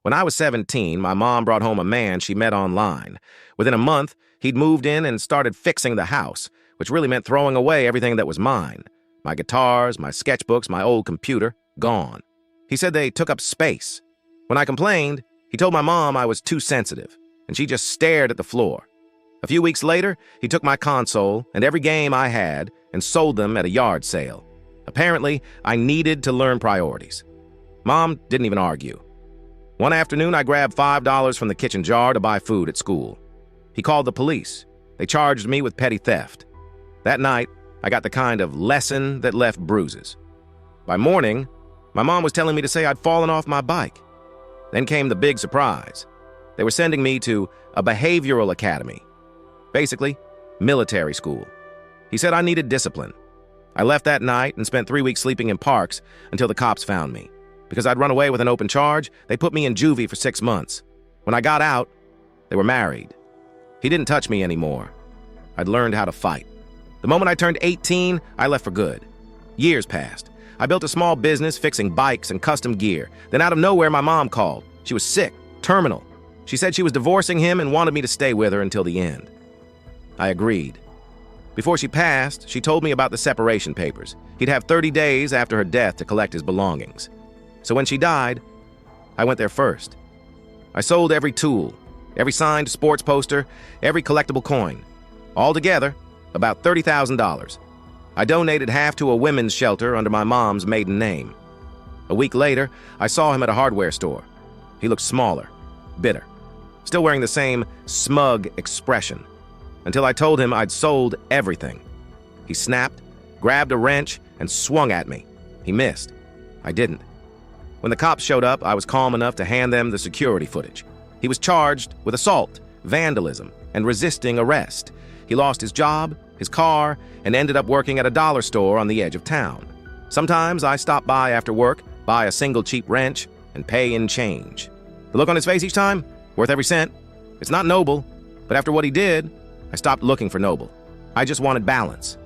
When I was 17, my mom brought home a man she met online. Within a month, he'd moved in and started fixing the house, which really meant throwing away everything that was mine. My guitars, my sketchbooks, my old computer, gone. He said they took up space. When I complained, he told my mom I was too sensitive, and she just stared at the floor. A few weeks later, he took my console and every game I had and sold them at a yard sale. Apparently, I needed to learn priorities. Mom didn't even argue. One afternoon, I grabbed $5 from the kitchen jar to buy food at school. He called the police. They charged me with petty theft. That night, I got the kind of lesson that left bruises. By morning, my mom was telling me to say I'd fallen off my bike. Then came the big surprise. They were sending me to a behavioral academy. Basically, military school. He said I needed discipline. I left that night and spent 3 weeks sleeping in parks until the cops found me. Because I'd run away with an open charge, they put me in juvie for 6 months. When I got out, they were married. He didn't touch me anymore. I'd learned how to fight. The moment I turned 18, I left for good. Years passed. I built a small business fixing bikes and custom gear. Then out of nowhere, my mom called. She was sick, terminal. She said she was divorcing him and wanted me to stay with her until the end. I agreed. Before she passed, she told me about the separation papers. He'd have 30 days after her death to collect his belongings. So when she died, I went there first. I sold every tool, every signed sports poster, every collectible coin. Altogether, about $30,000. I donated half to a women's shelter under my mom's maiden name. A week later, I saw him at a hardware store. He looked smaller, bitter, still wearing the same smug expression, until I told him I'd sold everything. He snapped, grabbed a wrench, and swung at me. He missed. I didn't. When the cops showed up, I was calm enough to hand them the security footage. He was charged with assault, vandalism, and resisting arrest. He lost his job, his car, and ended up working at a dollar store on the edge of town. Sometimes I stop by after work, buy a single cheap wrench, and pay in change. The look on his face each time? Worth every cent. It's not noble, but after what he did, I stopped looking for noble. I just wanted balance.